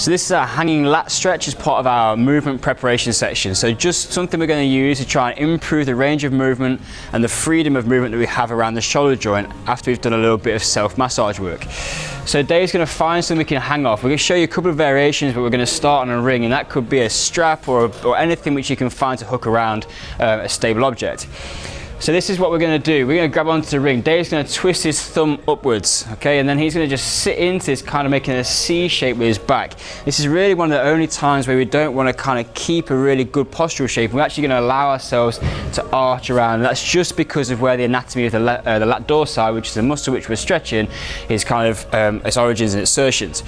So this is our hanging lat stretch as part of our movement preparation section. So just something we're going to use to try and improve the range of movement and the freedom of movement that we have around the shoulder joint after we've done a little bit of self-massage work. So Dave's going to find something we can hang off. We're going to show you a couple of variations, but we're going to start on a ring, and that could be a strap or anything which you can find to hook around a stable object. So this is what we're going to do. We're going to grab onto the ring. Dave's going to twist his thumb upwards, okay, and then he's going to just sit into this, kind of making a C shape with his back. This is really one of the only times where we don't want to kind of keep a really good postural shape. We're actually going to allow ourselves to arch around, and that's just because of where the anatomy of the lat dorsi, which is the muscle which we're stretching, is kind of its origins and insertions.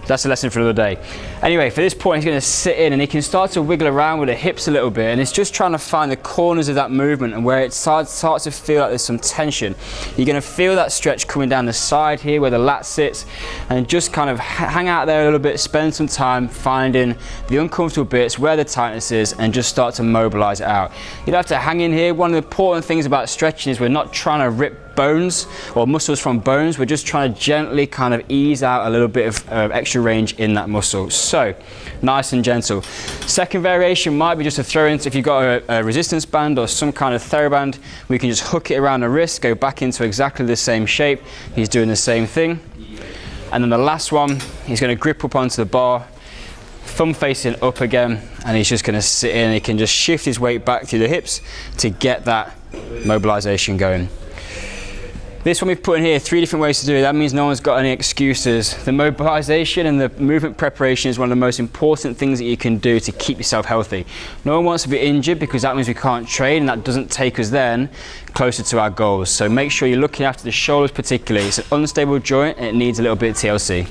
That's a lesson for another day. Anyway, for this point, he's going to sit in and he can start to wiggle around with the hips a little bit, and it's just trying to find the corners of that movement and where it starts to feel like there's some tension. You're going to feel that stretch coming down the side here where the lat sits, and just kind of hang out there a little bit, spend some time finding the uncomfortable bits where the tightness is, and just start to mobilize it out. You don't have to hang in here. One of the important things about stretching is we're not trying to rip bones or muscles from bones. We're just trying to gently kind of ease out a little bit of extra range in that muscle. So nice and gentle. Second variation might be just to throw in, if you've got a resistance band or some kind of TheraBand, we can just hook it around the wrist, go back into exactly the same shape. He's doing the same thing. And then the last one, he's going to grip up onto the bar, thumb facing up again, and he's just going to sit in. He can just shift his weight back through the hips to get that mobilization going. This one we've put in here, 3 different ways to do it. That means no one's got any excuses. The mobilization and the movement preparation is one of the most important things that you can do to keep yourself healthy. No one wants to be injured, because that means we can't train, and that doesn't take us then closer to our goals. So make sure you're looking after the shoulders particularly. It's an unstable joint and it needs a little bit of TLC.